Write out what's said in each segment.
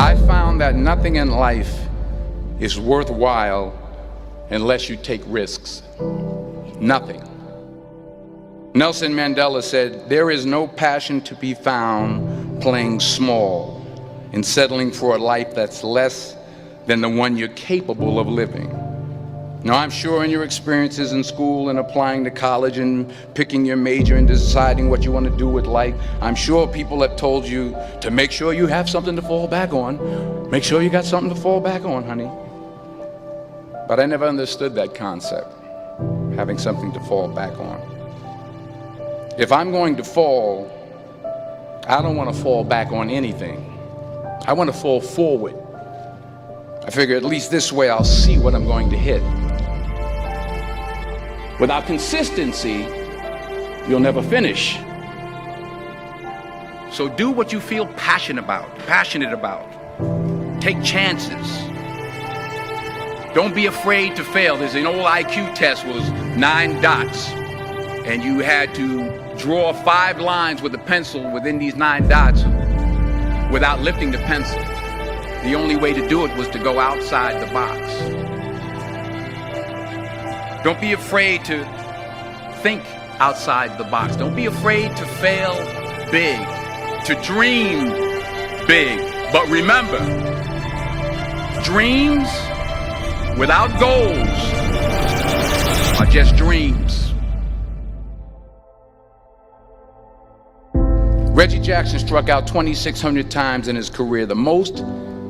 I found that nothing in life is worthwhile unless you take risks. Nothing. Nelson Mandela said, "There is no passion to be found playing small and settling for a life that's less than the one you're capable of living." Now, I'm sure in your experiences in school and applying to college and picking your major and deciding what you want to do with life, I'm sure people have told you to make sure you have something to fall back on. Make sure you got something to fall back on, honey. But I never understood that concept, having something to fall back on. If I'm going to fall, I don't want to fall back on anything. I want to fall forward. I figure at least this way I'll see what I'm going to hit. Without consistency, you'll never finish. So do what you feel passionate about. Take chances. Don't be afraid to fail. There's an old IQ test, was 9 dots, and you had to draw 5 lines with a pencil within these 9 dots without lifting the pencil. The only way to do it was to go outside the box. Don't be afraid to think outside the box. Don't be afraid to fail big, to dream big. But remember, dreams without goals are just dreams. Reggie Jackson struck out 2,600 times in his career, the most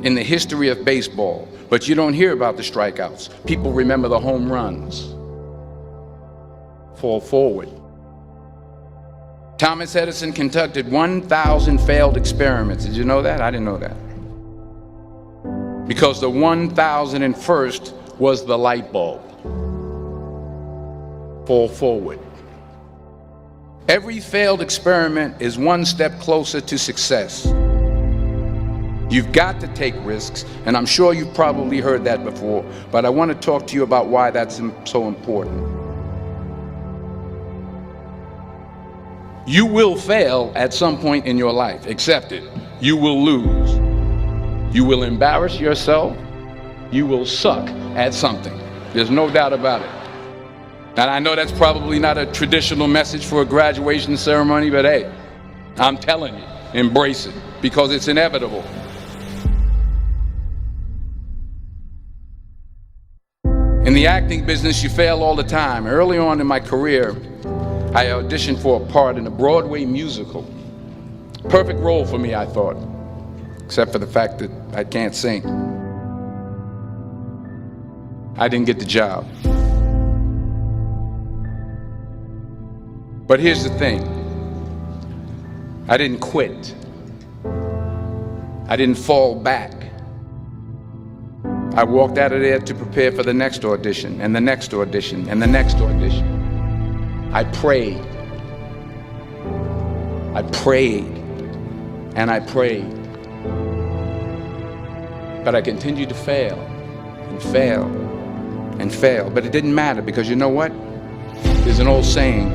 in the history of baseball. But you don't hear about the strikeouts. People remember the home runs. Fall forward. Thomas Edison conducted 1,000 failed experiments. Did you know that? I didn't know that. Because the 1,001st was the light bulb. Fall forward. Every failed experiment is one step closer to success. You've got to take risks, and I'm sure you've probably heard that before, but I want to talk to you about why that's so important. You will fail at some point in your life. Accept it. You will lose. You will embarrass yourself. You will suck at something. There's no doubt about it. And I know that's probably not a traditional message for a graduation ceremony, but hey, I'm telling you, embrace it, because it's inevitable. In the acting business, you fail all the time. Early on in my career, I auditioned for a part in a Broadway musical. Perfect role for me, I thought, except for the fact that I can't sing. I didn't get the job. But here's the thing. I didn't quit. I didn't fall back. I walked out of there to prepare for the next audition, and the next audition, and the next audition. I prayed, and I prayed. But I continued to fail, and fail, and fail. But it didn't matter, because you know what? There's an old saying,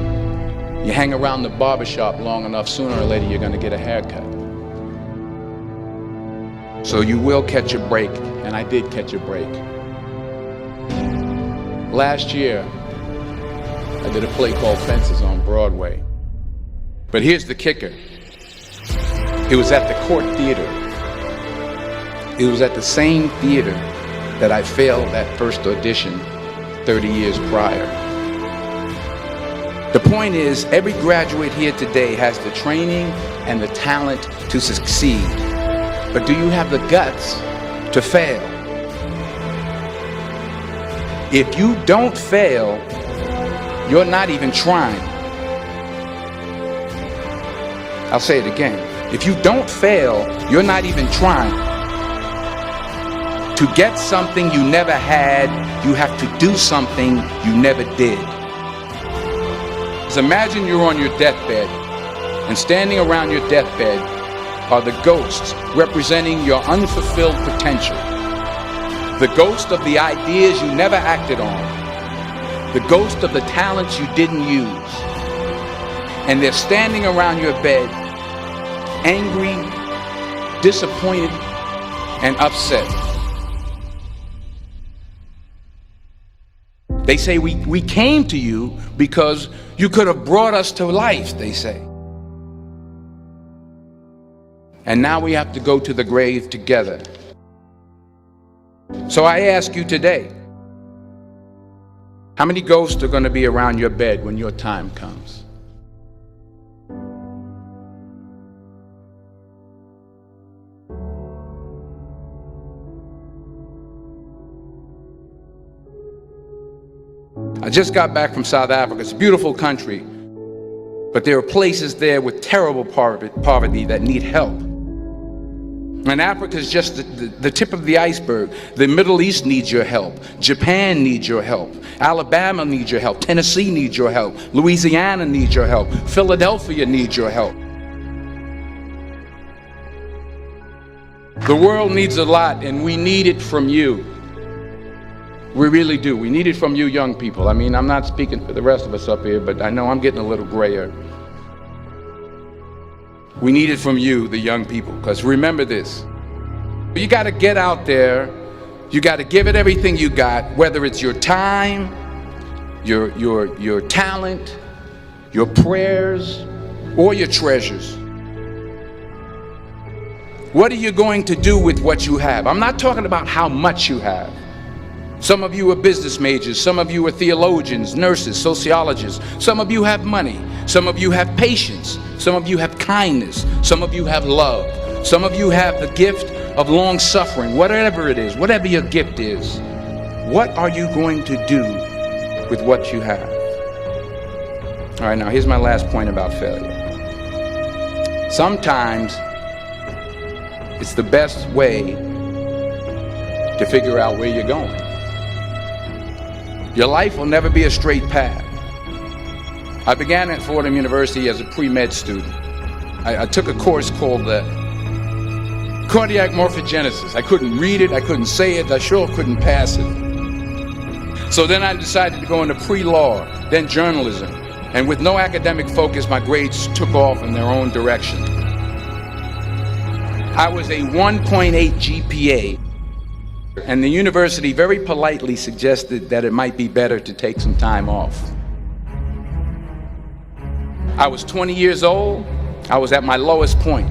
you hang around the barbershop long enough, sooner or later you're gonna get a haircut. So you will catch a break, and I did catch a break. Last year, I did a play called Fences on Broadway. But here's the kicker. It was at the Court Theater. It was at the same theater that I failed that first audition 30 years prior. The point is, every graduate here today has the training and the talent to succeed. But do you have the guts to fail? If you don't fail, you're not even trying. I'll say it again. If you don't fail, you're not even trying. To get something you never had, you have to do something you never did. So imagine you're on your deathbed, and standing around your deathbed are the ghosts representing your unfulfilled potential. The ghost of the ideas you never acted on. The ghost of the talents you didn't use. And they're standing around your bed, angry, disappointed, and upset. They say we came to you because you could have brought us to life, they say. And now we have to go to the grave together. So I ask you today, how many ghosts are going to be around your bed when your time comes? I just got back from South Africa. It's a beautiful country, but there are places there with terrible poverty that need help. And Africa is just the tip of the iceberg. The Middle East needs your help. Japan needs your help. Alabama needs your help. Tennessee needs your help. Louisiana needs your help. Philadelphia needs your help. The world needs a lot, and we need it from you. We really do. We need it from you young people. I mean, I'm not speaking for the rest of us up here, but I know I'm getting a little grayer. We need it from you, the young people, because remember this. You got to get out there. You got to give it everything you got, whether it's your time, your talent, your prayers, or your treasures. What are you going to do with what you have? I'm not talking about how much you have. Some of you are business majors, some of you are theologians, nurses, sociologists, some of you have money, some of you have patience, some of you have kindness, some of you have love, some of you have the gift of long suffering. Whatever it is, whatever your gift is, what are you going to do with what you have? All right, now here's my last point about failure. Sometimes it's the best way to figure out where you're going. Your life will never be a straight path. I began at Fordham University as a pre-med student. I took a course called cardiac morphogenesis. I couldn't read it, I couldn't say it, I sure couldn't pass it. So then I decided to go into pre-law, then journalism. And with no academic focus, my grades took off in their own direction. I was a 1.8 GPA. And the university very politely suggested that it might be better to take some time off. I was 20 years old. I was at my lowest point.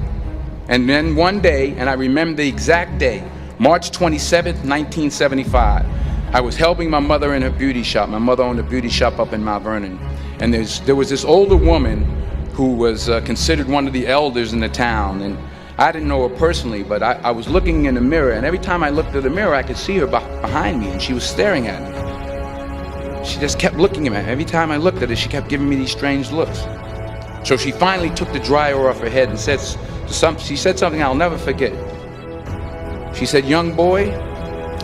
And then one day, and I remember the exact day, March 27th, 1975, I was helping my mother in her beauty shop. My mother owned a beauty shop up in Mount Vernon. And there was this older woman who was considered one of the elders in the town. And I didn't know her personally, but I was looking in the mirror, and every time I looked at the mirror, I could see her behind me, and she was staring at me. She just kept looking at me. Every time I looked at her, she kept giving me these strange looks. So she finally took the dryer off her head and she said something I'll never forget. She said, "Young boy,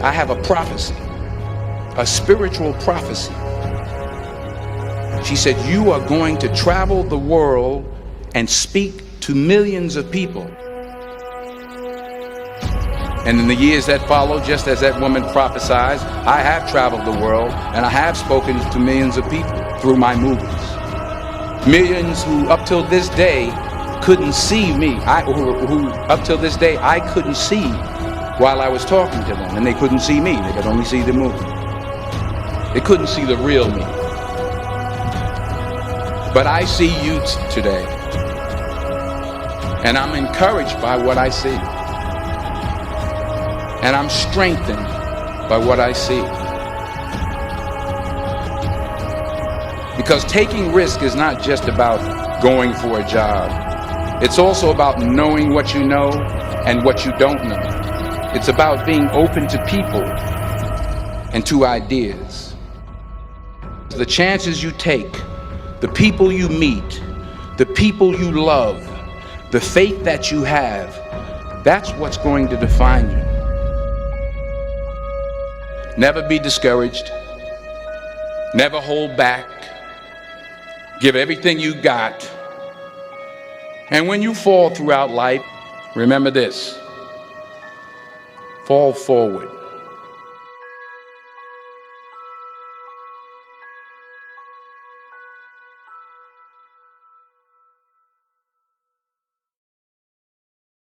I have a prophecy, a spiritual prophecy." She said, "You are going to travel the world and speak to millions of people." And in the years that followed, just as that woman prophesied, I have traveled the world and I have spoken to millions of people through my movies. Millions who up till this day couldn't see me, who up till this day I couldn't see while I was talking to them, and they couldn't see me, they could only see the movie. They couldn't see the real me. But I see you today, and I'm encouraged by what I see. And I'm strengthened by what I see. Because taking risk is not just about going for a job. It's also about knowing what you know and what you don't know. It's about being open to people and to ideas. The chances you take, the people you meet, the people you love, the faith that you have, that's what's going to define you. Never be discouraged. Never hold back. Give everything you got. And when you fall throughout life, remember this: fall forward.